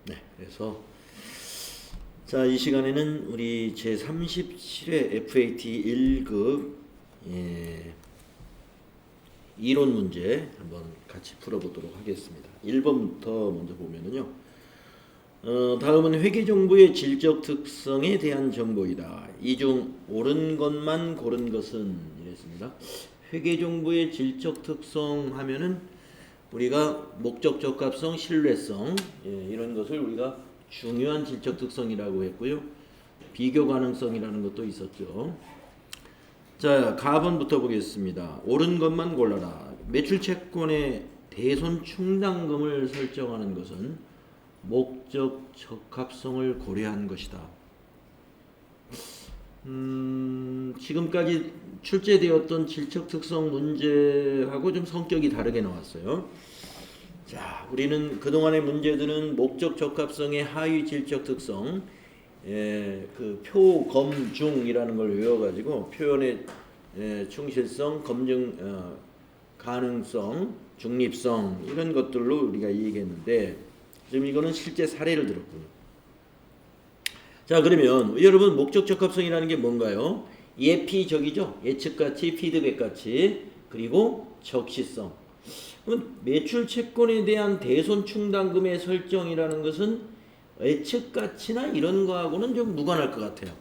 네, 그래서 자, 이 시간에는 우리 제37회 FAT 1급 이론 문제 한번 같이 풀어보도록 하겠습니다. 1번부터 먼저 보면은요. 다음은 회계정보의 질적 특성에 대한 정보이다. 이 중 옳은 것만 고른 것은 이랬습니다. 회계정보의 질적 특성 하면은 우리가 목적 적합성, 신뢰성 이런 것을 우리가 중요한 질적 특성이라고 했고요. 비교 가능성이라는 것도 있었죠. 자, 가번부터 보겠습니다. 옳은 것만 골라라. 매출 채권의 대손 충당금을 설정하는 것은 목적 적합성을 고려한 것이다. 지금까지 출제되었던 질적 특성 문제하고 좀 성격이 다르게 나왔어요. 자, 우리는 그동안의 문제들은 목적 적합성의 하위 질적 특성, 그 표검중이라는 걸 외워가지고 표현의 충실성, 검증 가능성, 중립성 이런 것들로 우리가 얘기했는데 지금 이거는 실제 사례를 들었군요. 자, 그러면 여러분 목적 적합성이라는 게 뭔가요? 예피적이죠. 예측가치, 피드백가치, 그리고 적시성. 그럼 매출 채권에 대한 대손 충당금의 설정이라는 것은 예측가치나 이런 거하고는 좀 무관할 것 같아요.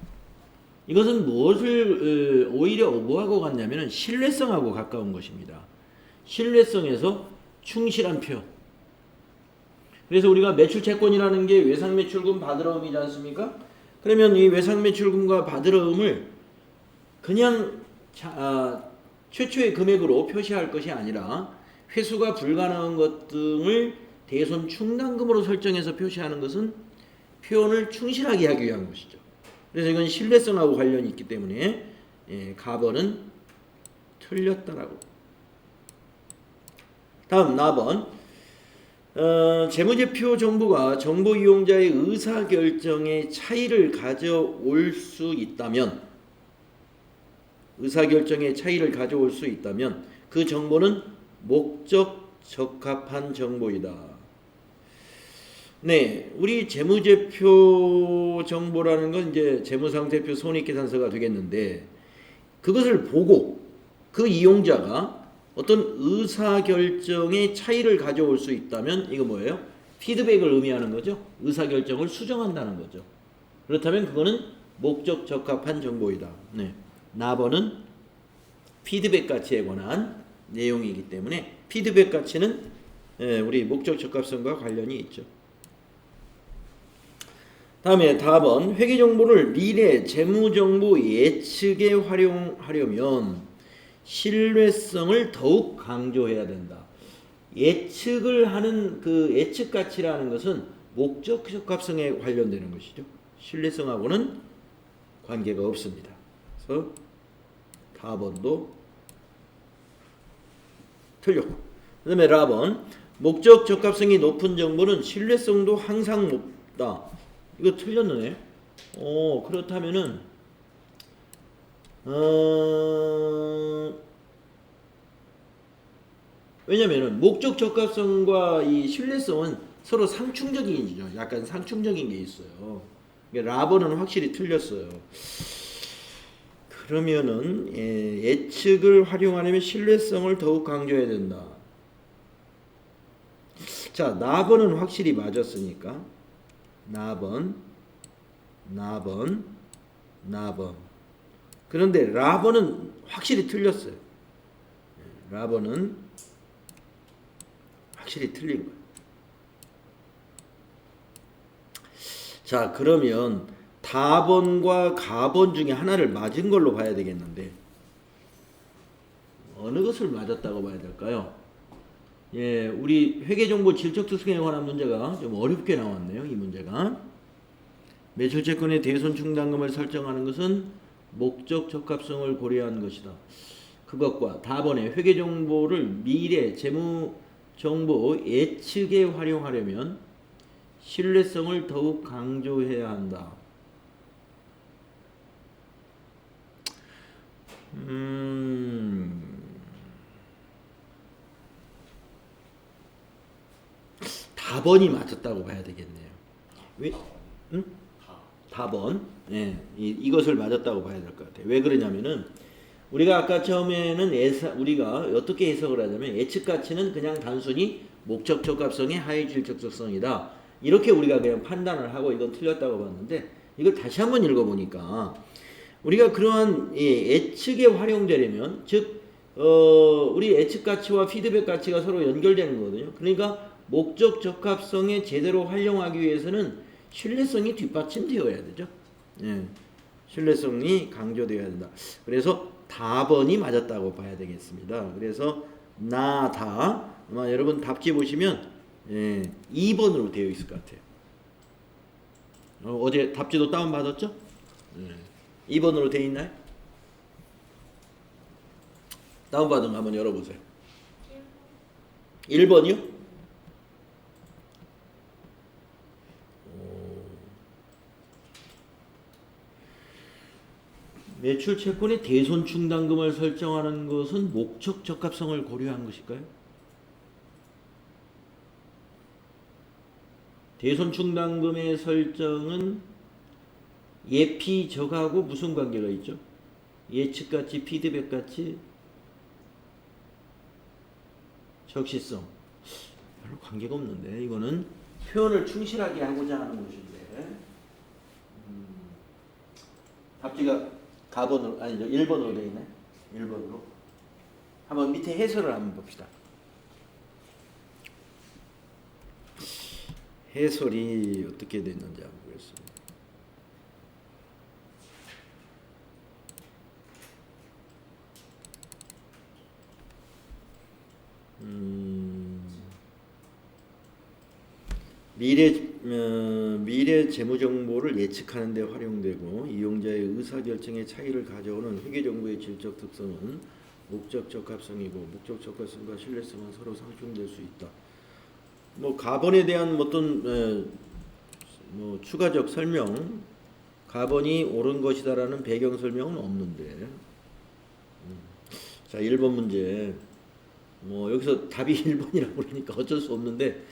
이것은 무엇을 오히려 뭐하고 같냐면 신뢰성하고 가까운 것입니다. 신뢰성에서 충실한 표. 그래서 우리가 매출 채권이라는 게 외상매출금 받으러음이지 않습니까? 그러면 이 외상매출금과 받으러음을 그냥 최초의 금액으로 표시할 것이 아니라 회수가 불가능한 것 등을 대손 충당금으로 설정해서 표시하는 것은 표현을 충실하게 하기 위한 것이죠. 그래서 이건 신뢰성하고 관련이 있기 때문에 가번은 틀렸다라고. 다음 나번. 재무제표 정보가 정보 이용자의 의사결정에 차이를 가져올 수 있다면 그 정보는 목적 적합한 정보이다. 네, 우리 재무제표 정보라는 건 이제 재무상태표 손익계산서가 되겠는데 그것을 보고 그 이용자가 어떤 의사결정의 차이를 가져올 수 있다면 이거 뭐예요? 피드백을 의미하는 거죠. 의사결정을 수정한다는 거죠. 그렇다면 그거는 목적 적합한 정보이다. 네. 나번은 피드백 가치에 관한 내용이기 때문에 피드백 가치는 우리 목적 적합성과 관련이 있죠. 다음에 다번 회계정보를 미래 재무정보 예측에 활용하려면 신뢰성을 더욱 강조해야 된다. 예측을 하는 그 예측 가치라는 것은 목적 적합성에 관련되는 것이죠. 신뢰성하고는 관계가 없습니다. 그래서 다번도 틀렸고. 그 다음에 라번. 목적 적합성이 높은 정보는 신뢰성도 항상 높다. 이거 틀렸네. 그렇다면은 왜냐면은 목적 적합성과 이 신뢰성은 서로 상충적이죠. 약간 상충적인 게 있어요. 라번은 확실히 틀렸어요. 그러면은 예측을 활용하려면 신뢰성을 더욱 강조해야 된다. 자, 나번은 확실히 맞았으니까 나번. 그런데 라번은 확실히 틀렸어요. 라번은 확실히 틀린 거예요. 자, 그러면 다번과 가번 중에 하나를 맞은 걸로 봐야 되겠는데 어느 것을 맞았다고 봐야 될까요? 우리 회계정보 질적 특성에 관한 문제가 좀 어렵게 나왔네요. 이 문제가 매출채권의 대손 충당금을 설정하는 것은 목적 적합성을 고려한 것이다. 그것과 다번에 회계정보를 미래 재무정보 예측에 활용하려면 신뢰성을 더욱 강조해야 한다. 다번이 맞았다고 봐야 되겠네요. 왜? 응? 답은 예, 이것을 맞았다고 봐야 될 것 같아요. 왜 그러냐면은 우리가 아까 처음에는 우리가 어떻게 해석을 하자면 예측 가치는 그냥 단순히 목적 적합성의 하위질 적성이다. 이렇게 우리가 그냥 판단을 하고 이건 틀렸다고 봤는데 이걸 다시 한번 읽어보니까 우리가 그러한 예측에 활용되려면 즉 우리 예측 가치와 피드백 가치가 서로 연결되는 거거든요. 그러니까 목적 적합성에 제대로 활용하기 위해서는 신뢰성이 뒷받침되어야 되죠. 예, 신뢰성이 강조되어야 된다. 그래서 답번이 맞았다고 봐야 되겠습니다. 그래서 나다 아마 여러분 답지 보시면 2번으로 되어 있을 것 같아요. 어제 답지도 다운 받았죠? 2번으로 되어 있나요? 다운 받은 거 한번 열어보세요. 1번이요? 매출 채권의 대손 충당금을 설정하는 것은 목적 적합성을 고려한 것일까요? 대손 충당금의 설정은 예피 적하고 무슨 관계가 있죠? 예측가치, 피드백가치, 적시성. 별로 관계가 없는데 이거는 표현을 충실하게 하고자 하는 것인데 답지가 가번으로 아니죠 1번으로 되어 있네. 1번으로 한번 밑에 해설을 한번 봅시다. 해설이 어떻게 됐는지 한번 보겠습니다. 미래 재무 정보를 예측하는 데 활용되고 이용자의 의사결정에 차이를 가져오는 회계 정보의 질적 특성은 목적 적합성이고 목적 적합성과 신뢰성은 서로 상충될 수 있다. 뭐 가번에 대한 어떤 뭐 추가적 설명, 가번이 옳은 것이다라는 배경 설명은 없는데, 자 1번 문제, 뭐 여기서 답이 1번이라고 그러니까 어쩔 수 없는데,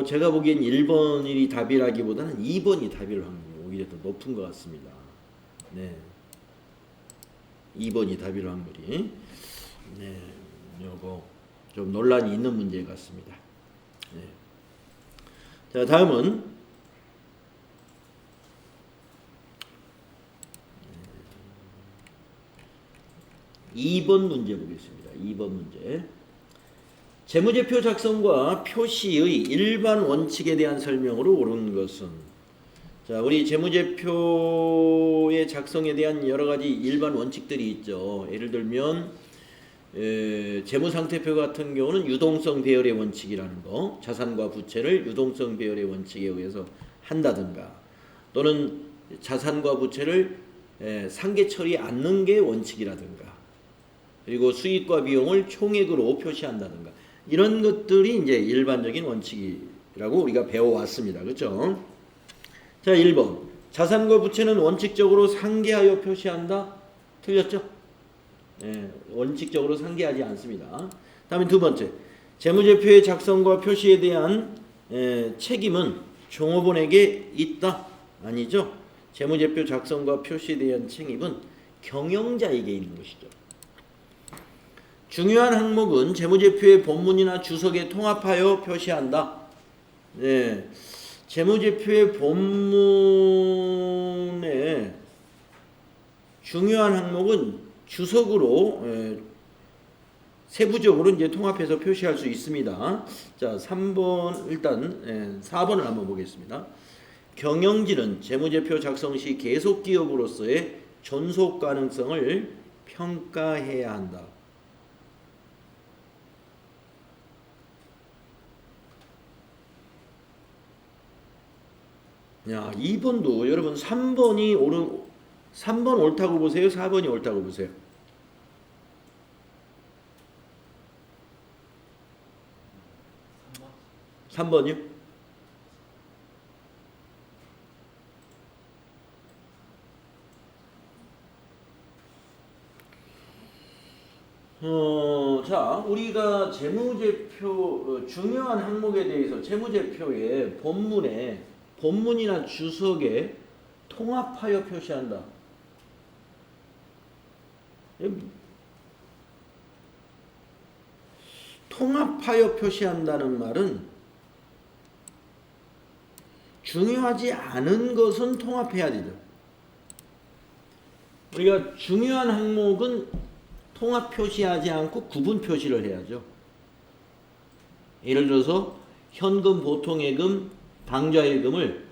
제가 보기엔 1번이 답이라기보다는 2번이 답일 확률이 오히려 더 높은 것 같습니다. 네, 2번이 답일 확률이, 네, 요거 좀 논란이 있는 문제 같습니다. 네. 자 다음은 2번 문제 보겠습니다. 2번 문제. 재무제표 작성과 표시의 일반 원칙에 대한 설명으로 옳은 것은, 자 우리 재무제표의 작성에 대한 여러 가지 일반 원칙들이 있죠. 예를 들면 재무상태표 같은 경우는 유동성 배열의 원칙이라는 거, 자산과 부채를 유동성 배열의 원칙에 의해서 한다든가, 또는 자산과 부채를 상계 처리 않는 게 원칙이라든가, 그리고 수익과 비용을 총액으로 표시한다든가, 이런 것들이 이제 일반적인 원칙이라고 우리가 배워왔습니다. 그렇죠? 자 1번, 자산과 부채는 원칙적으로 상계하여 표시한다. 틀렸죠? 원칙적으로 상계하지 않습니다. 다음에 두 번째, 재무제표의 작성과 표시에 대한 책임은 종업원에게 있다. 아니죠. 재무제표 작성과 표시에 대한 책임은 경영자에게 있는 것이죠. 중요한 항목은 재무제표의 본문이나 주석에 통합하여 표시한다. 네, 재무제표의 본문에 중요한 항목은 주석으로 세부적으로 이제 통합해서 표시할 수 있습니다. 자, 3번 일단 4번을 한번 보겠습니다. 경영진은 재무제표 작성 시 계속 기업으로서의 존속 가능성을 평가해야 한다. 야, 2번도 여러분 3번 옳다고 보세요? 4번이 옳다고 보세요? 3번이요? 자, 우리가 재무제표 중요한 항목에 대해서 재무제표의 본문에 본문이나 주석에 통합하여 표시한다. 통합하여 표시한다는 말은 중요하지 않은 것은 통합해야 되죠. 우리가 중요한 항목은 통합 표시하지 않고 구분 표시를 해야죠. 예를 들어서 현금, 보통예금, 당좌예금을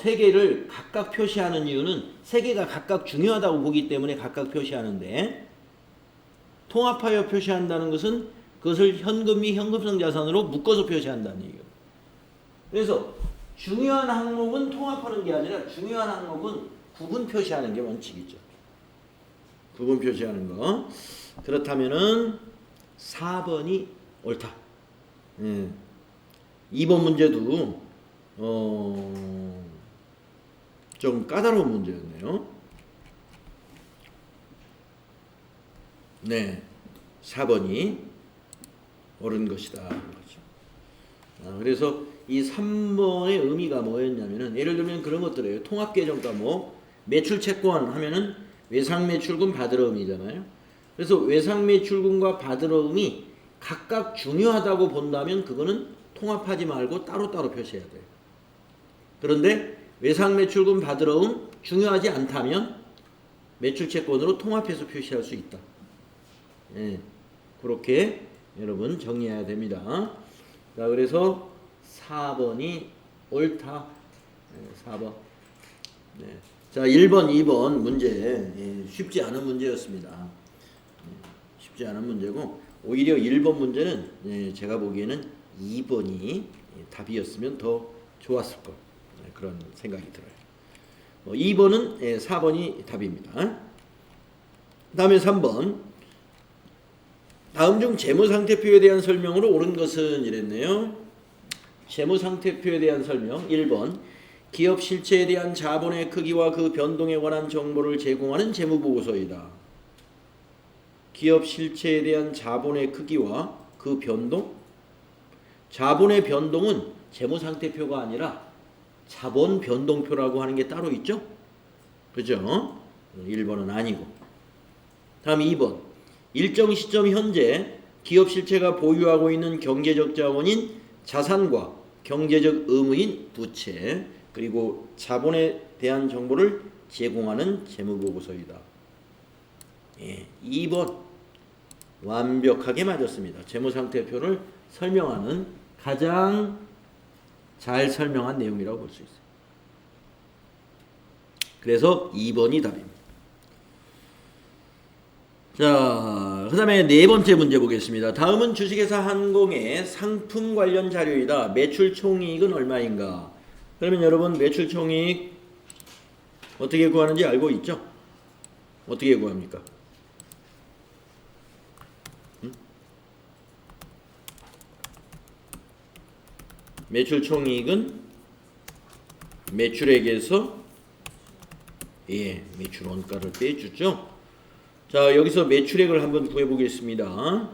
세 개를 각각 표시하는 이유는 세 개가 각각 중요하다고 보기 때문에 각각 표시하는데, 통합하여 표시한다는 것은 그것을 현금 및 현금성 자산으로 묶어서 표시한다는 얘기예요. 그래서 중요한 항목은 통합하는 게 아니라 중요한 항목은 구분 표시하는 게 원칙이죠. 구분 표시하는 거. 그렇다면은 4번이 옳다. 2번 문제도 좀 까다로운 문제였네요. 네, 4번이 옳은 것이다. 그래서 이 3번의 의미가 뭐였냐면은, 예를 들면 그런 것들이에요. 통합계정 과목, 매출채권 하면은 외상매출금 받으러음이잖아요. 그래서 외상매출금과 받으러음이 각각 중요하다고 본다면 그거는 통합하지 말고 따로따로 표시해야 돼요. 그런데 외상매출금 받으러음 중요하지 않다면 매출채권으로 통합해서 표시할 수 있다. 예, 그렇게 여러분 정리해야 됩니다. 자, 그래서 4번이 옳다. 4번. 네. 자, 1번, 2번 문제 쉽지 않은 문제였습니다. 쉽지 않은 문제고, 오히려 1번 문제는 제가 보기에는 2번이 답이었으면 더 좋았을 것, 그런 생각이 들어요. 2번은 4번이 답입니다. 다음에 3번. 다음 중 재무상태표에 대한 설명으로 옳은 것은 이랬네요. 재무상태표에 대한 설명. 1번. 기업 실체에 대한 자본의 크기와 그 변동에 관한 정보를 제공하는 재무보고서이다. 기업 실체에 대한 자본의 크기와 그 변동? 자본의 변동은 재무상태표가 아니라 자본 변동표라고 하는 게 따로 있죠? 그죠? 1번은 아니고. 다음 2번. 일정 시점 현재 기업 실체가 보유하고 있는 경제적 자원인 자산과 경제적 의무인 부채, 그리고 자본에 대한 정보를 제공하는 재무보고서이다. 2번 완벽하게 맞았습니다. 재무상태표를 설명하는 가장 잘 설명한 내용이라고 볼 수 있어요. 그래서 2번이 답입니다. 자, 그 다음에 네 번째 문제 보겠습니다. 다음은 주식회사 한공의 상품 관련 자료이다. 매출 총이익은 얼마인가? 그러면 여러분 매출 총이익 어떻게 구하는지 알고 있죠? 어떻게 구합니까? 매출 총이익은 매출액에서 매출 원가를 빼주죠. 자, 여기서 매출액을 한번 구해 보겠습니다.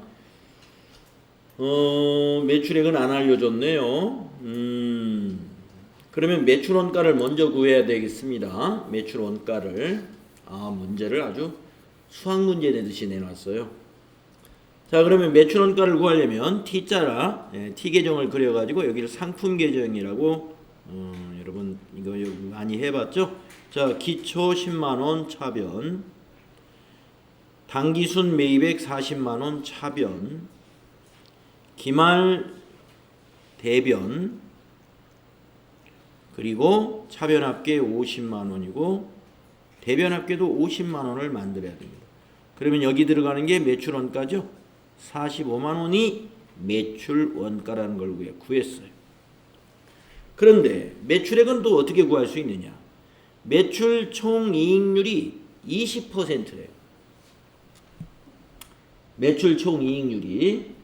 매출액은 안 알려줬네요. 그러면 매출 원가를 먼저 구해야 되겠습니다. 매출 원가를. 문제를 아주 수학 문제 내듯이 내놨어요. 자, 그러면 매출 원가를 구하려면 T자라 T 계정을 그려가지고 여기를 상품 계정이라고 여러분 이거 많이 해봤죠? 자, 기초 10만원 차변, 당기순 매입액 40만원 차변, 기말 대변, 그리고 차변합계 50만원이고 대변합계도 50만원을 만들어야 됩니다. 그러면 여기 들어가는 게 매출 원가죠. 45만원이 매출 원가라는 걸 구했어요. 그런데 매출액은 또 어떻게 구할 수 있느냐? 매출 총이익률이 20%래요. 매출 총이익률이.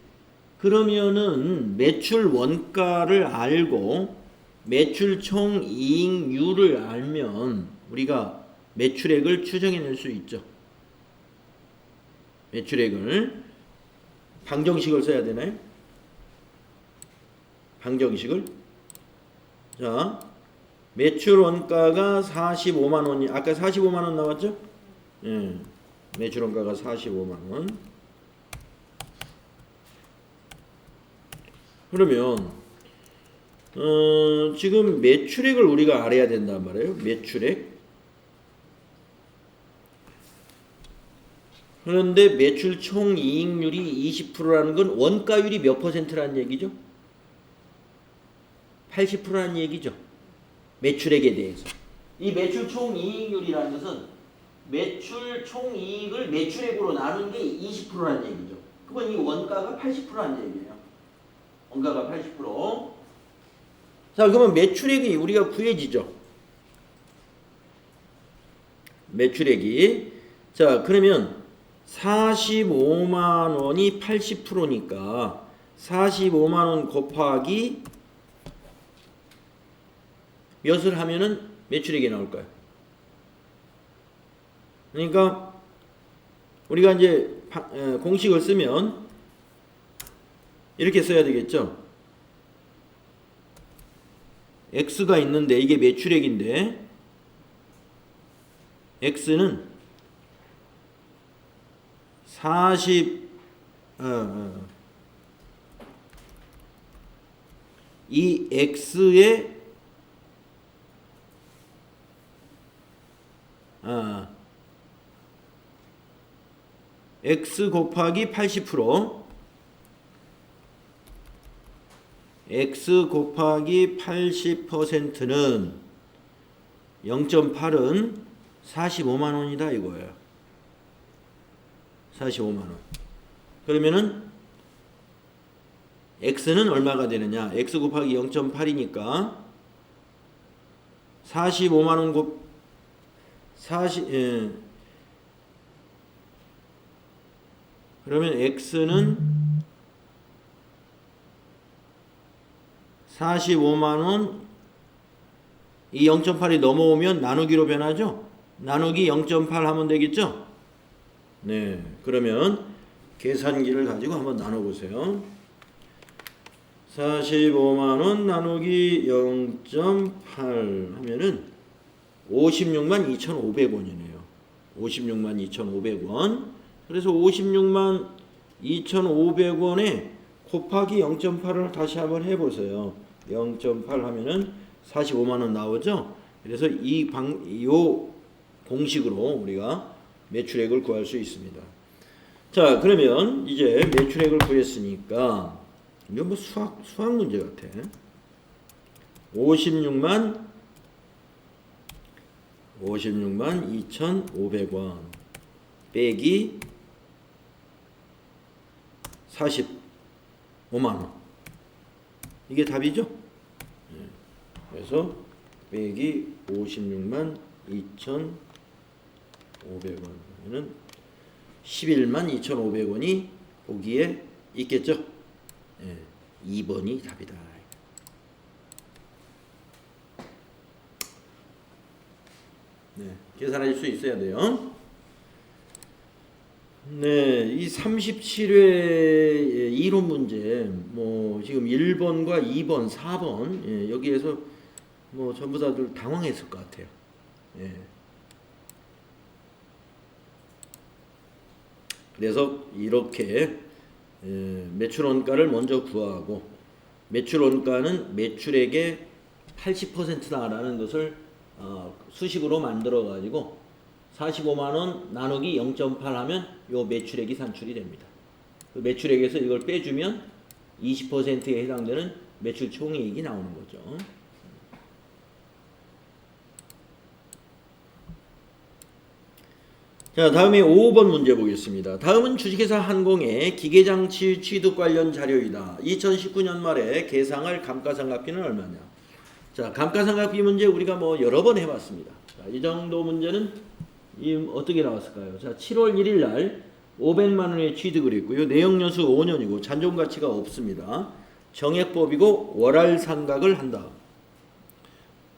그러면은 매출 원가를 알고 매출 총이익률을 알면 우리가 매출액을 추정해낼 수 있죠. 매출액을 방정식을 써야 되나요? 방정식을. 자, 매출 원가가 45만 원이 아까 45만 원 나왔죠? 예. 매출 원가가 45만 원. 그러면 지금 매출액을 우리가 알아야 된단 말이에요. 매출액. 그런데 매출 총 이익률이 20%라는 건 원가율이 몇 %라는 얘기죠? 80%라는 얘기죠. 매출액에 대해서. 이 매출 총 이익률이라는 것은 매출 총 이익을 매출액으로 나눈 게 20%라는 얘기죠. 그건 이 원가가 80%라는 얘기예요. 원가가 80%. 자, 그러면 매출액이 우리가 구해지죠. 매출액이. 자, 그러면 45만 원이 80%니까 45만 원 곱하기 몇을 하면은 매출액이 나올까요? 그러니까 우리가 이제 공식을 쓰면 이렇게 써야 되겠죠. X가 있는데 이게 매출액인데 X는 이 X의 X 곱하기 80% X 곱하기 80%는 0.8은 45만 원이다 이거예요. 45만 원. 그러면은 X는 얼마가 되느냐? X 곱하기 0.8이니까 45만 원 곱 40 그러면 X는 45만 원, 이 0.8이 넘어오면 나누기로 변하죠? 나누기 0.8 하면 되겠죠? 네, 그러면 계산기를 가지고 한번 나눠보세요. 45만 원 나누기 0.8 하면은 56만 2,500원이네요. 56만 2,500원. 그래서 56만 2,500원에 곱하기 0.8을 다시 한번 해보세요. 0.8 하면은 45만 원 나오죠? 그래서 이 공식으로 우리가 매출액을 구할 수 있습니다. 자, 그러면 이제 매출액을 구했으니까 이거 뭐 수학 문제 같아. 56만 2,500원 빼기 45만 원. 이게 답이죠? 네. 그래서 빼기 56만 2,500원은 11만 2,500원이 보기에 있겠죠? 네. 2번이 답이다. 네. 계산할 수 있어야 돼요. 네, 이 37회 이론 문제, 뭐 지금 1번과 2번, 4번 예, 여기에서 뭐 전부 다들 당황했을 것 같아요. 예. 그래서 이렇게 매출 원가를 먼저 구하고 매출 원가는 매출액의 80%다라는 것을 수식으로 만들어 가지고 45만 원 나누기 0.8 하면 요 매출액이 산출이 됩니다. 그 매출액에서 이걸 빼주면 20%에 해당되는 매출 총이익이 나오는 거죠. 자, 다음에 5번 문제 보겠습니다. 다음은 주식회사 한공의 기계장치 취득 관련 자료이다. 2019년 말에 계상할 감가상각비는 얼마냐? 자, 감가상각비 문제 우리가 뭐 여러 번 해봤습니다. 자, 이 정도 문제는 어떻게 나왔을까요? 자, 7월 1일 날 500만 원에 취득을 했고요. 내역연수 5년이고 잔존가치가 없습니다. 정액법이고 월할 상각을 한다.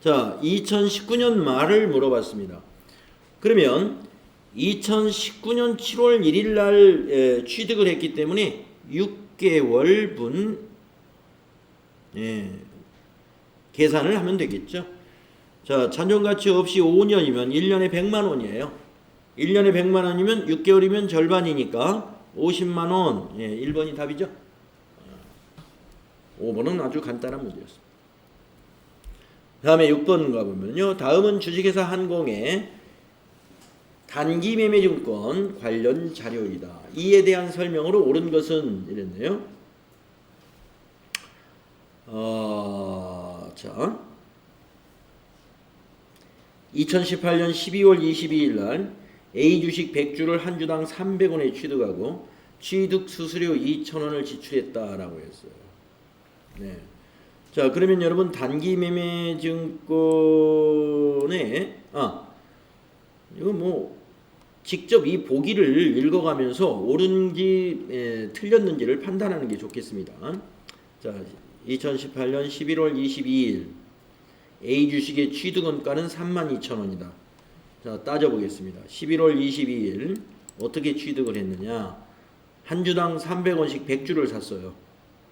자, 2019년 말을 물어봤습니다. 그러면 2019년 7월 1일 날 취득을 했기 때문에 6개월분 계산을 하면 되겠죠. 자, 잔존가치 없이 5년이면 1년에 100만 원이에요. 1년에 100만 원이면 6개월이면 절반이니까 50만 원. 예, 1번이 답이죠. 5번은 아주 간단한 문제였습니다. 다음에 6번 가보면요. 다음은 주식회사 한공의 단기매매증권 관련 자료이다. 이에 대한 설명으로 옳은 것은 이랬네요. 자, 2018년 12월 22일 날 A주식 100주를 한 주당 300원에 취득하고 취득 수수료 2,000원을 지출했다라고 했어요. 네. 자, 그러면 여러분 단기 매매 증권에 이거 뭐 직접 이 보기를 읽어가면서 옳은지 틀렸는지를 판단하는 게 좋겠습니다. 자, 2018년 11월 22일 A 주식의 취득원가는 32,000원이다. 자, 따져보겠습니다. 11월 22일 어떻게 취득을 했느냐? 한 주당 300원씩 100주를 샀어요.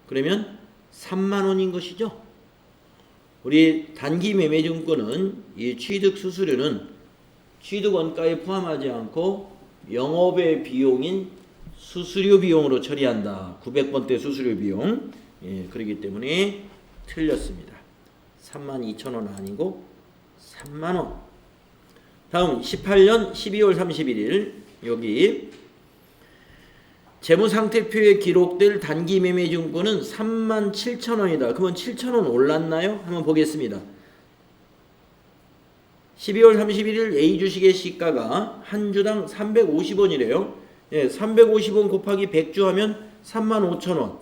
그러면 3만원인 것이죠. 우리 단기 매매증권은 이 취득 수수료는 취득 원가에 포함하지 않고 영업의 비용인 수수료 비용으로 처리한다. 900번대 수수료 비용. 예, 그렇기 때문에 틀렸습니다. 32,000원 아니고 3만원. 다음 18년 12월 31일 여기 재무상태표에 기록될 단기 매매증권은 37,000원이다. 그러면 7,000원 올랐나요? 한번 보겠습니다. 12월 31일 A주식의 시가가 한 주당 350원이래요. 예, 350원 곱하기 100주 하면 35,000원.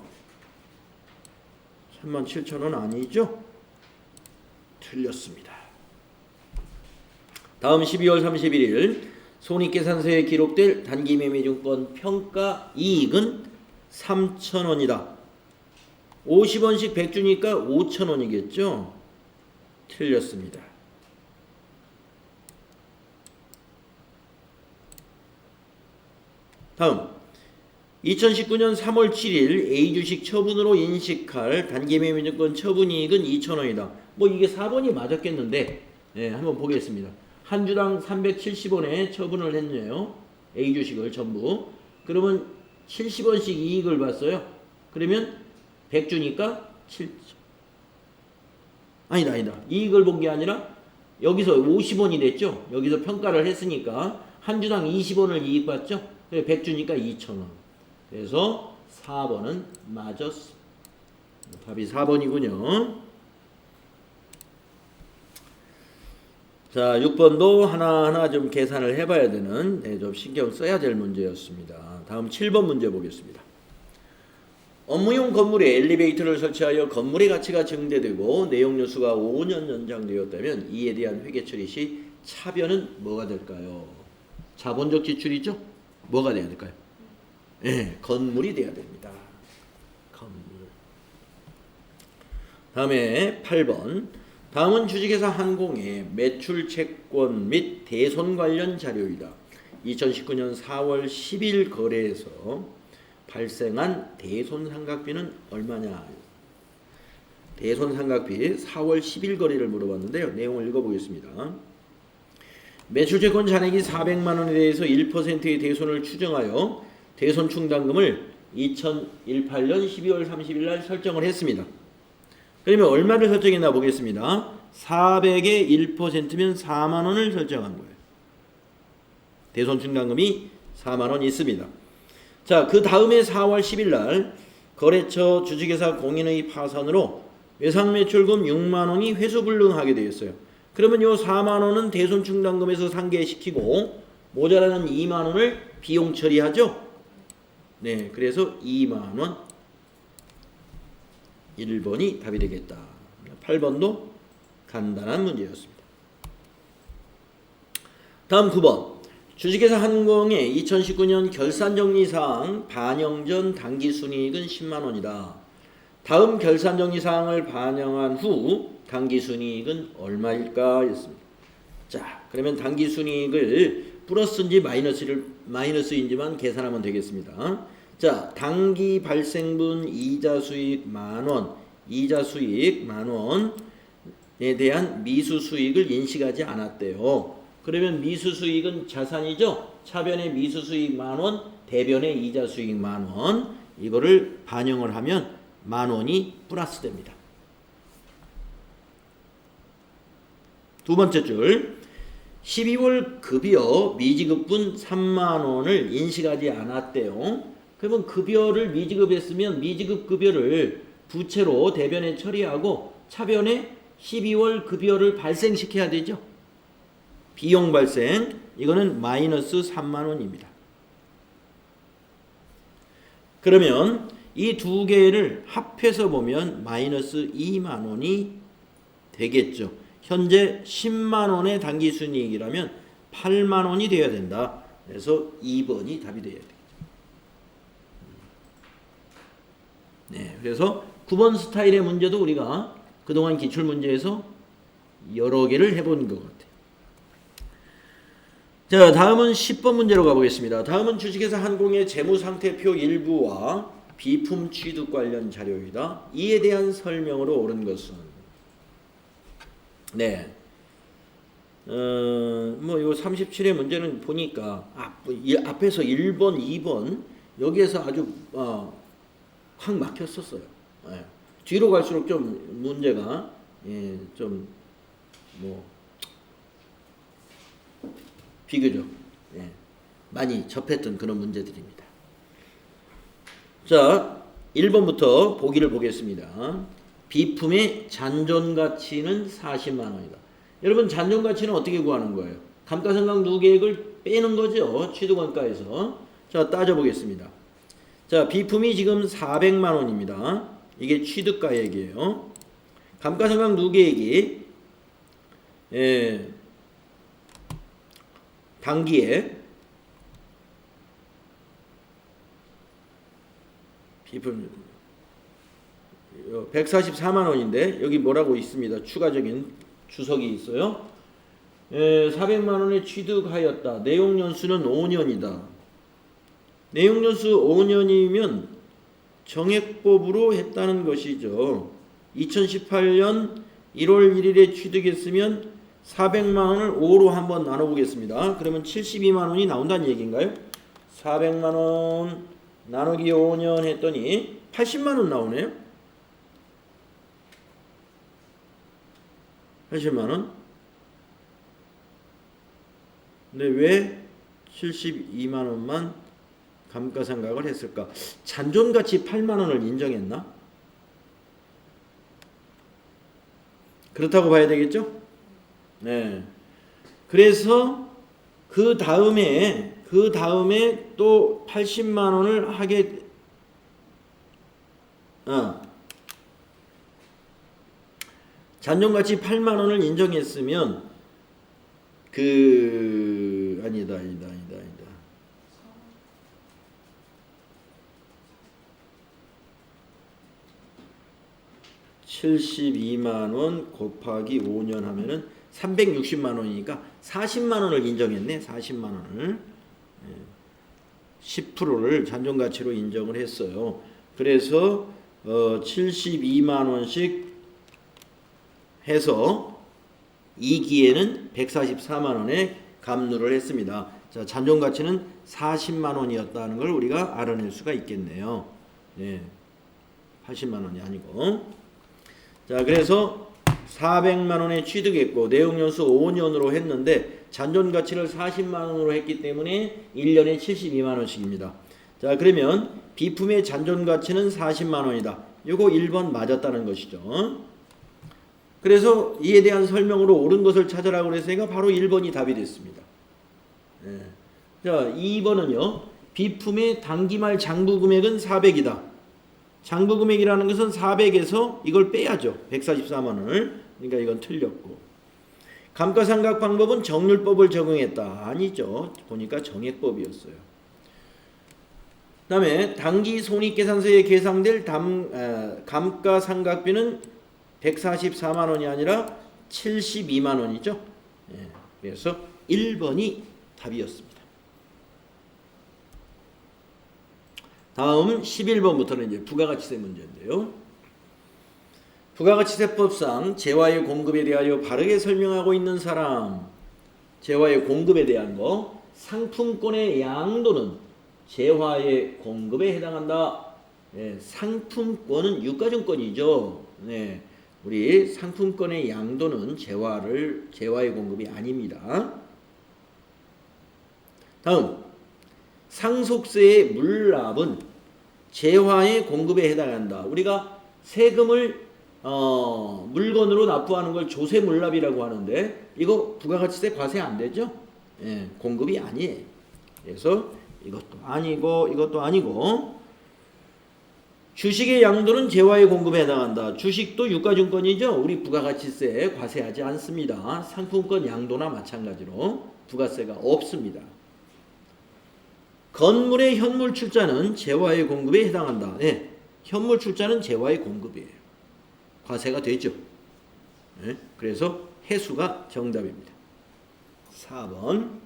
37,000원 아니죠? 틀렸습니다. 다음 12월 31일 손익계산서에 기록될 단기매매증권 평가 이익은 3,000원이다. 50원씩 100주니까 5,000원이겠죠? 틀렸습니다. 다음 2019년 3월 7일 A주식 처분으로 인식할 단기매매증권 처분이익은 2,000원이다. 뭐 이게 4번이 맞았겠는데 한번 보겠습니다. 한 주당 370원에 처분을 했네요. A주식을 전부. 그러면 70원씩 이익을 봤어요. 그러면 100주니까 7 아니다. 이익을 본 게 아니라 여기서 50원이 됐죠. 여기서 평가를 했으니까 한 주당 20원을 이익 봤죠. 100주니까 2,000원. 그래서 4번은 맞았어. 답이 4번이군요. 자, 6번도 하나하나 좀 계산을 해봐야 되는, 좀 신경 써야 될 문제였습니다. 다음 7번 문제 보겠습니다. 업무용 건물에 엘리베이터를 설치하여 건물의 가치가 증대되고 내용 요수가 5년 연장되었다면 이에 대한 회계 처리 시 차변은 뭐가 될까요? 자본적 지출이죠? 뭐가 돼야 될까요? 건물이 돼야 됩니다. 건물. 다음에 8번. 다음은 주식회사 한공의 매출 채권 및 대손 관련 자료이다. 2019년 4월 10일 거래에서 발생한 대손 상각비는 얼마냐? 대손 상각비 4월 10일 거래를 물어봤는데요. 내용을 읽어보겠습니다. 매출 채권 잔액이 400만 원에 대해서 1%의 대손을 추정하여 대손 충당금을 2018년 12월 30일 날 설정을 했습니다. 그러면 얼마를 설정했나 보겠습니다. 400의 1%면 4만 원을 설정한 거예요. 대손 충당금이 4만 원 있습니다. 자, 그 다음에 4월 10일 날 거래처 주식회사 공인의 파산으로 외상매출금 6만 원이 회수불능하게 되었어요. 그러면 요 4만 원은 대손 충당금에서 상계시키고 모자라는 2만 원을 비용 처리하죠. 네, 그래서 2만 원 1번이 답이 되겠다. 8번도 간단한 문제였습니다. 다음 9번. 주식회사 한공의 2019년 결산정리사항 반영 전 당기순이익은 10만원이다. 다음 결산정리사항을 반영한 후 당기순이익은 얼마일까? 였습니다. 자, 그러면 당기순이익을 플러스인지 마이너스인지만 계산하면 되겠습니다. 자, 당기 발생분 이자 수익 만원, 이자 수익 만원, 대한 미수 수익을 인식하지 않았대요. 그러면 미수 수익은 자산이죠. 차변의 미수 수익 10,000원, 대변의 이자 수익 10,000원. 이거를 반영을 하면 10,000원이 플러스 됩니다. 두 번째 줄. 12월 급여 미지급분 30,000원을 인식하지 않았대요. 그러면 급여를 미지급했으면 미지급 급여를 부채로 대변에 처리하고 차변에 12월 급여를 발생시켜야 되죠. 비용 발생. 이거는 마이너스 30,000원입니다. 그러면 이 두 개를 합해서 보면 마이너스 20,000원이 되겠죠. 현재 100,000원의 당기순이익이라면 80,000원이 되어야 된다. 그래서 2번이 답이 되어야 되겠죠. 네, 그래서 9번 스타일의 문제도 우리가 그동안 기출문제에서 여러 개를 해본 것 같아요. 자, 다음은 10번 문제로 가보겠습니다. 다음은 주식회사 한공의 재무상태표 일부와 비품 취득 관련 자료이다. 이에 대한 설명으로 옳은 것은 네. 뭐, 요 37의 문제는 보니까, 앞에서 1번, 2번, 여기에서 아주, 확 막혔었어요. 예. 뒤로 갈수록 좀 문제가, 예, 좀, 뭐, 비교적, 예, 많이 접했던 그런 문제들입니다. 자, 1번부터 보기를 보겠습니다. 비품의 잔존가치는 400,000원이다. 여러분, 잔존가치는 어떻게 구하는 거예요? 감가상각 누계액을 빼는 거죠. 취득원가에서. 자, 따져보겠습니다. 자, 비품이 지금 400,000원입니다. 이게 취득가액이에요. 감가상각 누계액이 당기에 비품 144만원인데 여기 뭐라고 있습니다. 추가적인 주석이 있어요. 400만원에 취득하였다. 내용연수는 5년이다. 내용연수 5년이면 정액법으로 했다는 것이죠. 2018년 1월 1일에 취득했으면 400만원을 5로 한번 나눠보겠습니다. 그러면 72만원이 나온다는 얘기인가요? 400만원 나누기 5년 했더니 80만원 나오네요. 80만원. 근데 왜 72만원만 감가상각을 했을까? 잔존가치 8만원을 인정했나? 그렇다고 봐야 되겠죠? 네. 그래서 그 다음에 또 80만원을 하게 잔존가치 8만원을 인정했으면 아니다. 72만원 곱하기 5년 하면은 360만원이니까 40만원을 인정했네. 40만원을 10%를 잔존가치로 인정을 했어요. 그래서 72만원씩 해서 2기에는 144만원에 감누를 했습니다. 자, 잔존가치는 40만원이었다는 걸 우리가 알아낼 수가 있겠네요. 네, 80만원이 아니고. 자, 그래서 400만원에 취득했고 내용연수 5년으로 했는데 잔존가치를 40만원으로 했기 때문에 1년에 72만원씩입니다. 자, 그러면 비품의 잔존가치는 40만원이다. 요거 1번 맞았다는 것이죠. 그래서 이에 대한 설명으로 옳은 것을 찾으라고 그랬으니까 바로 1번이 답이 됐습니다. 네. 자, 2번은요. 비품의 당기말 장부금액은 400이다. 장부금액이라는 것은 400에서 이걸 빼야죠. 144만원을. 그러니까 이건 틀렸고. 감가상각 방법은 정률법을 적용했다. 아니죠. 보니까 정액법이었어요. 그 다음에 당기손익계산서에 계상될 감가상각비는 144만원이 아니라 72만원이죠. 예, 그래서 1번이 답이었습니다. 다음 11번부터는 이제 부가가치세 문제인데요. 부가가치세법상 재화의 공급에 대하여 바르게 설명하고 있는 사람, 재화의 공급에 대한 거, 상품권의 양도는 재화의 공급에 해당한다. 네, 상품권은 유가증권이죠. 네, 우리 상품권의 양도는 재화의 공급이 아닙니다. 다음, 상속세의 물납은 재화의 공급에 해당한다. 우리가 세금을 물건으로 납부하는 걸 조세물납이라고 하는데 이거 부가가치세 과세 안 되죠? 예, 공급이 아니에요. 그래서 이것도 아니고 이것도 아니고 주식의 양도는 재화의 공급에 해당한다. 주식도 유가증권이죠. 우리 부가가치세 과세하지 않습니다. 상품권 양도나 마찬가지로 부가세가 없습니다. 건물의 현물 출자는 재화의 공급에 해당한다. 네, 현물 출자는 재화의 공급이에요. 과세가 되죠. 네, 그래서 해수가 정답입니다. 4번.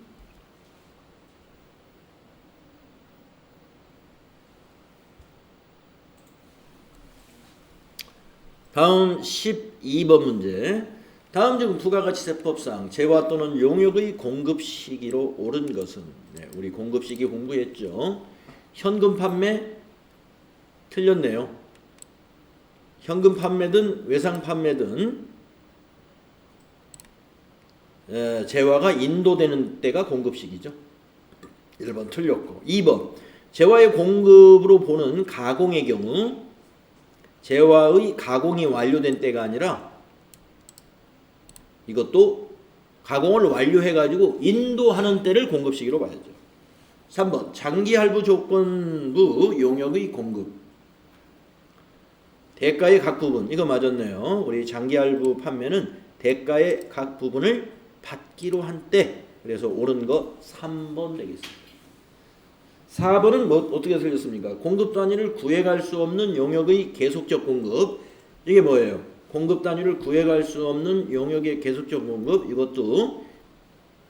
다음 12번 문제. 다음 중 부가가치세법상 재화 또는 용역의 공급 시기로 옳은 것은, 네, 우리 공급 시기 공부했죠. 현금 판매 틀렸네요. 현금 판매든 외상 판매든 재화가 인도되는 때가 공급 시기죠. 1번 틀렸고, 2번 재화의 공급으로 보는 가공의 경우 재화의 가공이 완료된 때가 아니라 이것도 가공을 완료해가지고 인도하는 때를 공급 시기로 봐야죠. 3번 장기할부 조건부 용역의 공급 대가의 각 부분, 이거 맞았네요. 우리 장기할부 판매는 대가의 각 부분을 받기로 한 때, 그래서 옳은 거 3번 되겠습니다. 4번은 어떻게 틀렸습니까? 공급 단위를 구해갈 수 없는 용역의 계속적 공급. 이게 뭐예요? 공급 단위를 구해갈 수 없는 용역의 계속적 공급, 이것도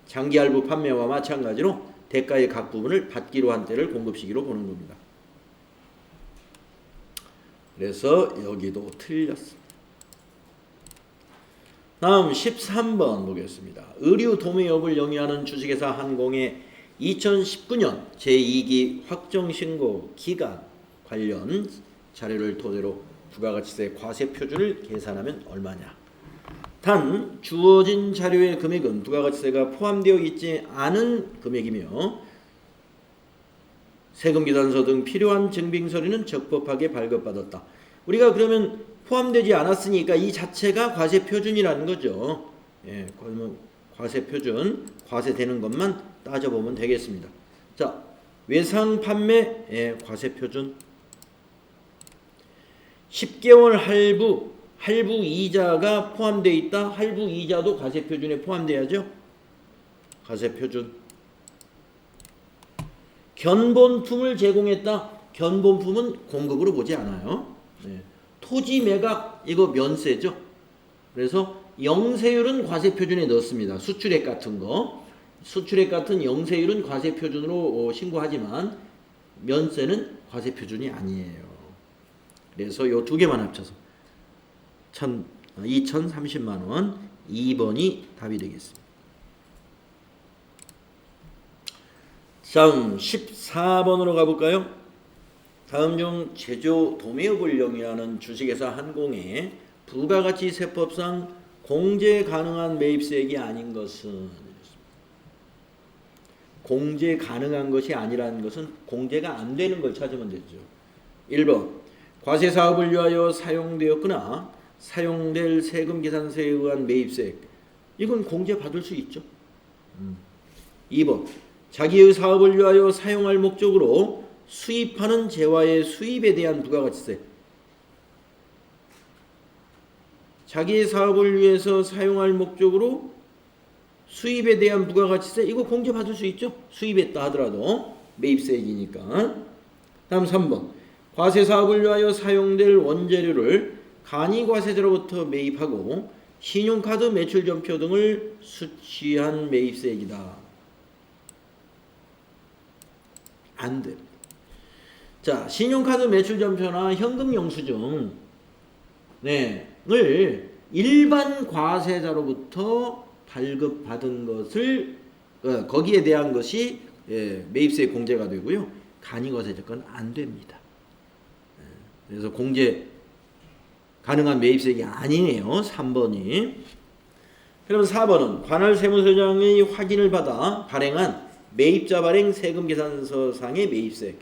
장기할부 판매와 마찬가지로 대가의 각 부분을 받기로 한 때를 공급 시기로 보는 겁니다. 그래서 여기도 틀렸습니다. 다음 13번 보겠습니다. 의류 도매업을 영위하는 주식회사 한공의 2019년 제2기 확정신고 기간 관련 자료를 토대로 부가가치세 과세 표준을 계산하면 얼마냐. 단 주어진 자료의 금액은 부가가치세가 포함되어 있지 않은 금액이며 세금계산서 등 필요한 증빙서류는 적법하게 발급받았다. 우리가 그러면 포함되지 않았으니까 이 자체가 과세 표준이라는 거죠. 예, 그러면 과세 표준, 과세되는 것만 따져보면 되겠습니다. 자, 외상 판매, 예, 과세 표준. 10개월 할부 이자가 포함되어 있다. 할부 이자도 과세 표준에 포함돼야죠. 과세 표준. 견본품을 제공했다. 견본품은 공급으로 보지 않아요. 네. 토지 매각 이거 면세죠. 그래서 영세율은 과세 표준에 넣습니다. 수출액 같은 거, 수출액 같은 영세율은 과세 표준으로 신고하지만 면세는 과세 표준이 아니에요. 그래서 요 두 개만 합쳐서 2,030만 원, 2번이 답이 되겠습니다. 다음 14번으로 가볼까요? 다음 중 제조 도매업을 영위하는 주식회사 한공의 부가가치세법상 공제 가능한 매입세액이 아닌 것은, 공제 가능한 것이 아니라는 것은 공제가 안 되는 걸 찾으면 되죠. 1번 과세 사업을 위하여 사용되었거나 사용될 세금 계산서에 의한 매입세액, 이건 공제 받을 수 있죠. 2번 자기의 사업을 위하여 사용할 목적으로 수입하는 재화의 수입에 대한 부가가치세, 자기의 사업을 위해서 사용할 목적으로 수입에 대한 부가가치세, 이거 공제 받을 수 있죠. 수입했다 하더라도 매입세액이니까. 다음 3번 과세 사업을 위하여 사용될 원재료를 간이과세자로부터 매입하고 신용카드 매출전표 등을 수취한 매입세액이다. 안 돼. 자, 신용카드 매출전표나 현금 영수증, 네, 일반 과세자로부터 발급받은 것을 거기에 대한 것이 매입세 공제가 되고요. 간이과세자 건 안 됩니다. 그래서 공제 가능한 매입세액이 아니에요. 3번이. 그럼 4번은 관할 세무서장의 확인을 받아 발행한 매입자 발행 세금 계산서상의 매입세액.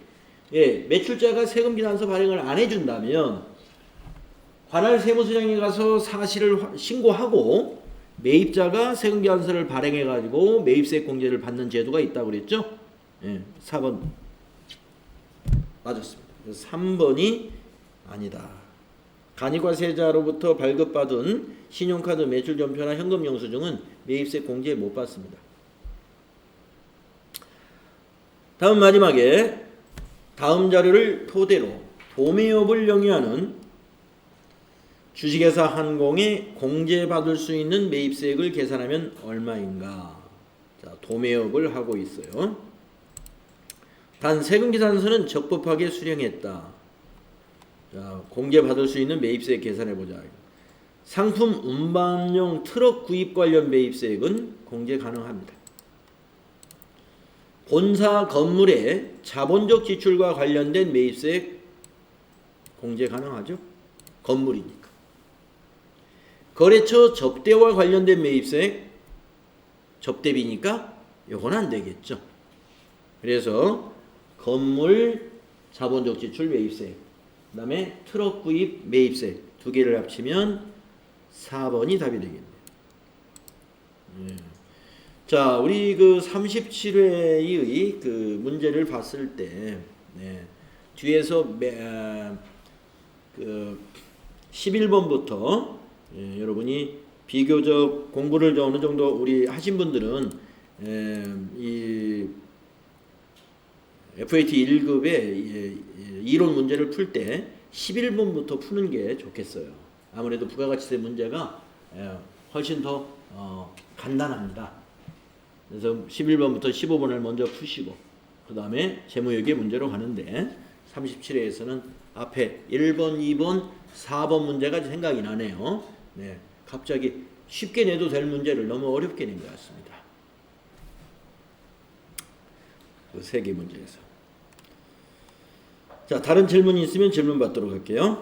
매출자가 세금 계산서 발행을 안 해준다면 관할 세무서장에 가서 사실을 신고하고 매입자가 세금 계산서를 발행해 가지고 매입세액 공제를 받는 제도가 있다고 그랬죠? 4번 맞았습니다. 그래서 3번이 아니다. 간이과세자로부터 발급받은 신용카드 매출전표나 현금영수증은 매입세 공제 못 받습니다. 다음 마지막에 다음 자료를 토대로 도매업을 영위하는 주식회사 한공에 공제받을 수 있는 매입세액을 계산하면 얼마인가? 자, 도매업을 하고 있어요. 단 세금계산서는 적법하게 수령했다. 자, 공제받을 수 있는 매입세액 계산해보자. 상품 운반용 트럭 구입 관련 매입세액은 공제 가능합니다. 본사 건물의 자본적 지출과 관련된 매입세액 공제 가능하죠? 건물이니까. 거래처 접대와 관련된 매입세액 접대비니까 요건 안 되겠죠. 그래서 건물 자본적 지출 매입세액, 그 다음에 트럭 구입 매입세액 두 개를 합치면 4번이 답이 되겠네요. 자, 우리 그 37회의 그 문제를 봤을 때 뒤에서 그 11번부터 여러분이 비교적 공부를 어느 정도 우리 하신 분들은 이 FAT 1급의 이론 문제를 풀 때 11번부터 푸는 게 좋겠어요. 아무래도 부가가치세 문제가 훨씬 더 간단합니다. 그래서 11번부터 15번을 먼저 푸시고 그 다음에 재무회계 문제로 가는데 37회에서는 앞에 1번, 2번, 4번 문제가 생각이 나네요. 갑자기 쉽게 내도 될 문제를 너무 어렵게 낸 것 같습니다. 그 세 개 문제에서. 자, 다른 질문이 있으면 질문 받도록 할게요.